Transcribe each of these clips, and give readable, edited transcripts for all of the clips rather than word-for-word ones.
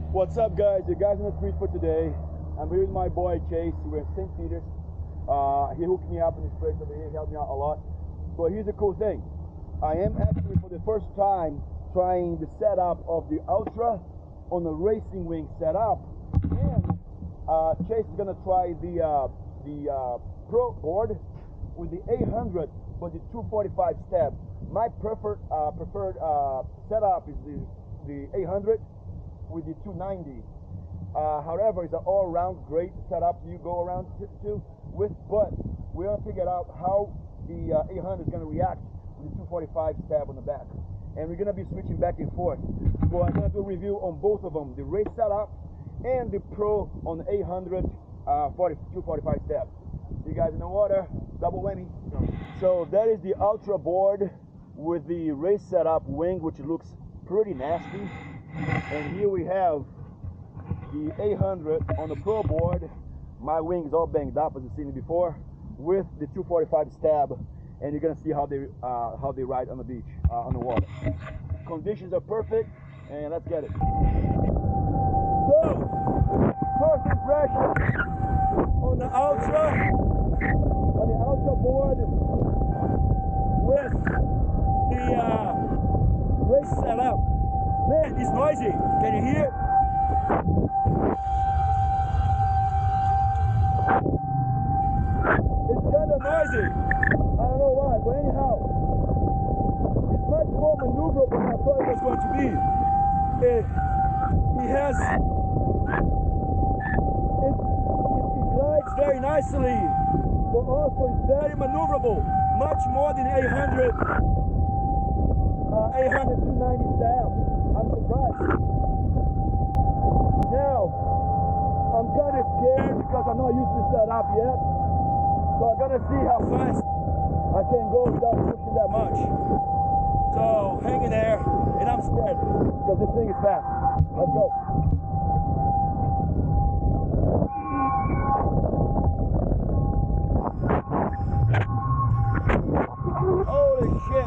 What's up, guys? You guys on the street for today. I'm here with my boy Chase. We're in St. Peter's. He hooked me up in this place over here. He helped me out a lot. So here's the cool thing. I am actually for the first time trying the setup of the Ultra on the racing wing setup, and Chase is gonna try the Pro board with the 800 but the 245 stab. My preferred setup is the 800 with the 290. However, it's an all-round great setup you go around to with, but we're gonna figure out how the 800 is gonna react with the 245 stab on the back, and we're gonna be switching back and forth. So I'm gonna do a review on both of them, the race setup and the Pro on the 800 245 stab. See you guys in the water, double whammy. So that is the Ultra board with the race setup wing, which looks pretty nasty. And here we have the 800 on the Pro board. My wing is all banged up, as you've seen it before, with the 245 stab, and you're gonna see how they ride on the beach, on the water. Conditions are perfect, and let's get it. So, first impression on the Ultra board with the race setup. Man, it's noisy. Can you hear it? It's kind of noisy. I don't know why, but anyhow, it's much more maneuverable than I thought it was going to be. It glides very nicely, but also it's very maneuverable, much more than the 800 290 stab. I'm surprised. Now, I'm kind of scared because I'm not used to this setup yet. So I'm gonna see how fast I can go without pushing that much. So hang in there, and I'm scared because this thing is fast. Let's go. Holy shit.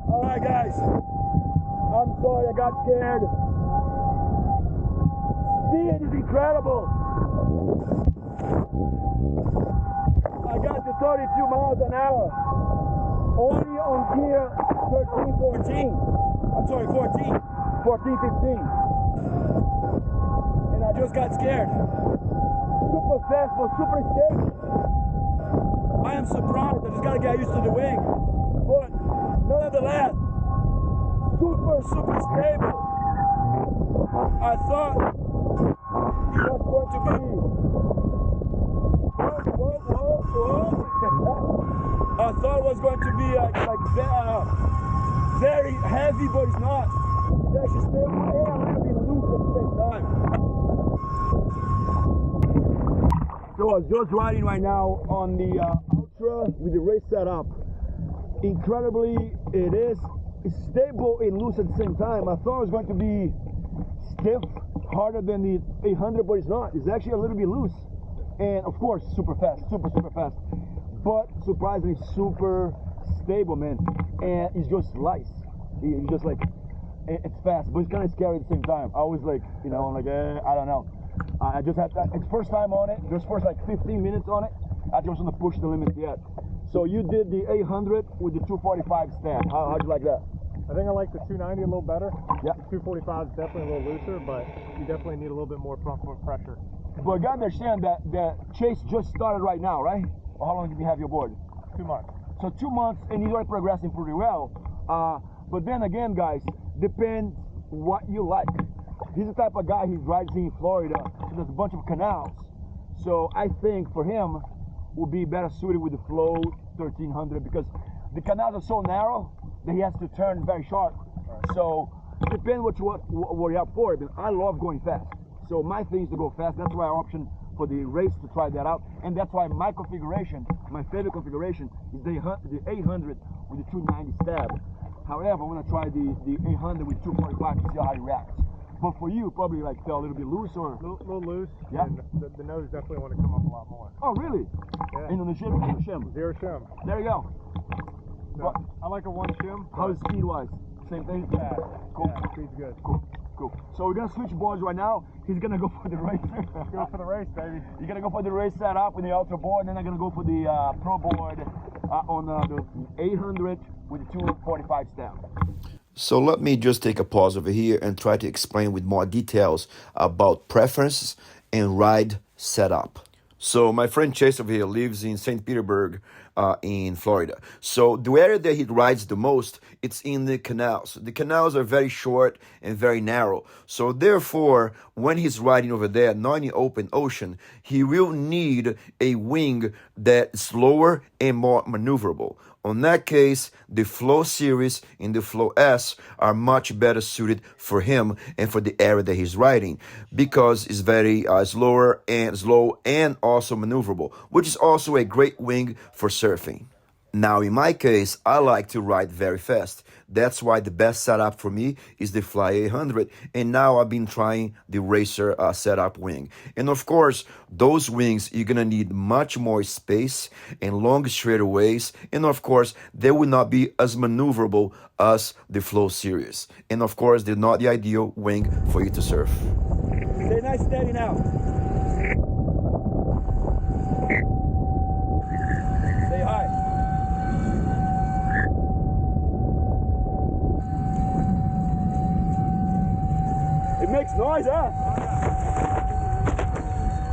Alright guys, I'm sorry I got scared. Speed is incredible. I got to 32 miles an hour. Only on gear 13, 14. I'm sorry, 14, 15. And I just got scared. Super fast, but super stable. I am surprised. I just gotta get used to the wing. But nonetheless, super stable. I thought it was going to be I thought it was going to be very heavy, but it's not. It's actually stable and a little bit loose at the same time. So I was just riding right now on the Ultra with the race setup. Incredibly, it's stable and loose at the same time. I thought it was going to be stiff, harder than the 800, but it's not. It's actually a little bit loose, and of course, super fast, super fast. But surprisingly, super stable, man. And it's just light. It's just like, it's fast, but it's kind of scary at the same time. I was like, you know, I'm like, I don't know. I just had it's first time on it. Just first like 15 minutes on it. I just want to push the limits yet. So you did the 800 with the 245 stab. How'd you like that? I think I like the 290 a little better. Yeah. The 245 is definitely a little looser, but you definitely need a little bit more front foot pressure. But you gotta understand that the chase just started right now, right? Or how long did you have your board? 2 months. So 2 months, and you're already progressing pretty well. But then again, guys, depends what you like. He's the type of guy, he rides in Florida, so there's a bunch of canals. So I think for him, will be better suited with the Flow 1300 because the canals are so narrow that he has to turn very sharp. Right. So depends what you're up for. I love going fast. So my thing is to go fast. That's why I option for the race to try that out. And that's why my configuration, my favorite configuration, is the 800 with the 290 stab. However, I want to try the 800 with 245 to see how he reacts. But for you, probably like felt a little bit loose or? A little loose. Yeah. And the nose definitely want to come up a lot more. Oh, really? Yeah. And on the shim? Zero shim. There you go. No, I like a 1 shim. How's speed-wise? Same thing? Yeah. Cool. Yeah, speed's good. Cool. So we're gonna switch boards right now. He's gonna go for the racer. Let's go for the race, baby. You're gonna go for the race setup with the ultra board, and then I'm gonna go for the pro board on the 800 with the 245 stab. So let me just take a pause over here and try to explain with more details about preferences and ride setup. So my friend Chase over here lives in St. Petersburg in Florida. So the area that he rides the most, it's in the canals. The canals are very short and very narrow. So therefore, when he's riding over there, not in the open ocean, he will need a wing that's lower and more maneuverable. On that case, the Flow series and the Flow S are much better suited for him and for the area that he's riding because it's very slow and also maneuverable, which is also a great wing for surfing. Now, in my case, I like to ride very fast. That's why the best setup for me is the Fly 800. And now I've been trying the Racer setup wing. And of course, those wings, you're going to need much more space and long straightaways. And of course, they will not be as maneuverable as the Flow series. And of course, they're not the ideal wing for you to surf. Stay nice steady now. Stay high. It makes noise, huh?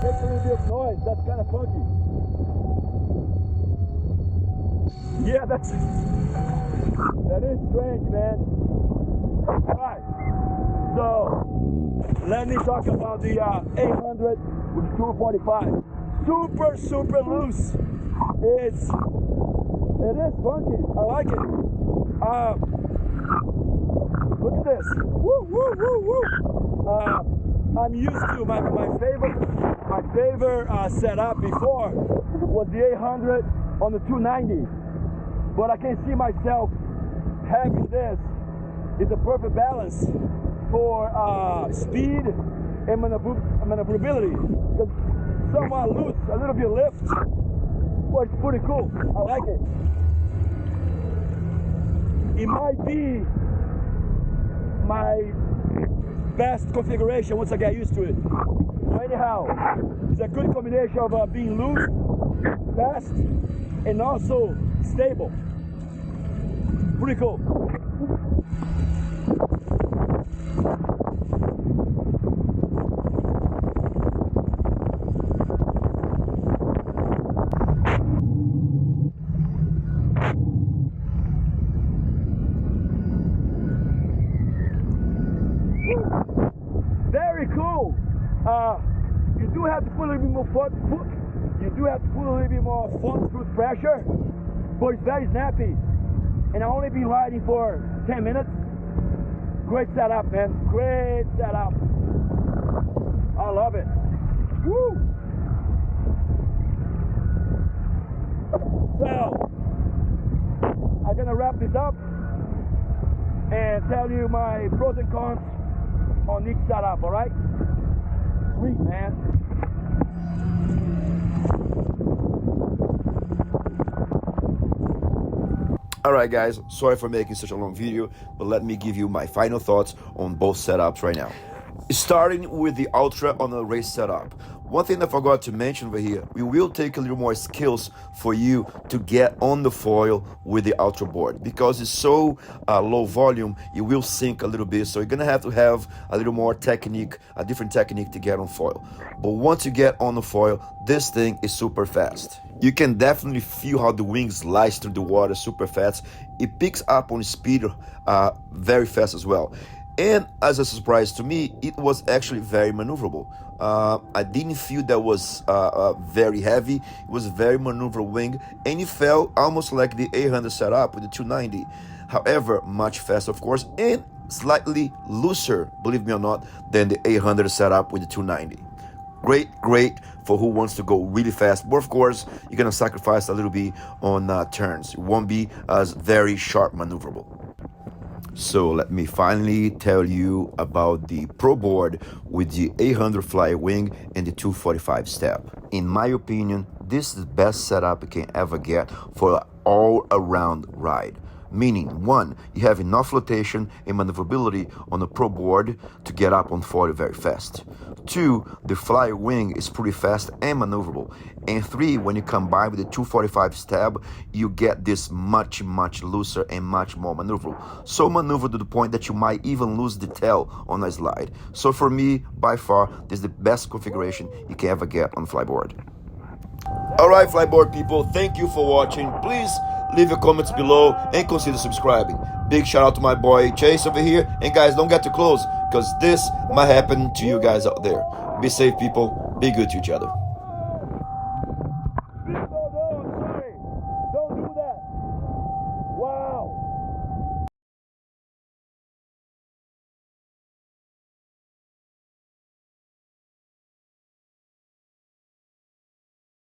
Makes a little bit of noise. That's kind of funky. Yeah, that is strange, man. Alright, so let me talk about the 800 with 245. Super loose. It is funky. I like it. Look at this. Woo. I'm used to my favorite setup before was the 800 on the 290, but I can see myself having this. It's a perfect balance for speed and maneuverability. Because somewhat loose, a little bit lift, but it's pretty cool. I like it. It might be my best configuration once I get used to it. So anyhow, it's a good combination of being loose, fast, and also stable. Pretty cool. Very cool. You do have to put a little bit more front foot pressure, but it's very snappy. And I've only been riding for 10 minutes. Great setup, man. Great setup. I love it. Woo! So, I'm gonna wrap this up and tell you my pros and cons on each setup, alright? Sweet, man. Alright guys, sorry for making such a long video, but let me give you my final thoughts on both setups right now. Starting with the Ultra on a race setup. One thing I forgot to mention over here, we will take a little more skills for you to get on the foil with the Ultra board. Because it's so low volume, it will sink a little bit, so you're gonna have to have a little more technique, a different technique to get on foil. But once you get on the foil, this thing is super fast. You can definitely feel how the wings slice through the water super fast. It picks up on speed very fast as well. And as a surprise to me, it was actually very maneuverable. I didn't feel that was very heavy. It was a very maneuverable wing, and it felt almost like the 800 setup with the 290. However, much faster, of course, and slightly looser, believe me or not, than the 800 setup with the 290. Great for who wants to go really fast, but of course you're gonna sacrifice a little bit on turns. It won't be as very sharp maneuverable. So let me finally tell you about the Pro board with the 800 fly wing and the 245 step. In my opinion, this is the best setup you can ever get for an all-around ride. Meaning, one, you have enough flotation and maneuverability on the Pro board to get up on 40 very fast. Two, the fly wing is pretty fast and maneuverable. And three, when you combine with the 245 stab, you get this much looser and much more maneuverable. So maneuverable to the point that you might even lose the tail on a slide. So for me, by far, this is the best configuration you can ever get on Fliteboard. Alright, Fliteboard people, thank you for watching. Please leave your comments below and consider subscribing. Big shout out to my boy Chase over here. And guys, don't get too close, because this might happen to you guys out there. Be safe, people. Be good to each other.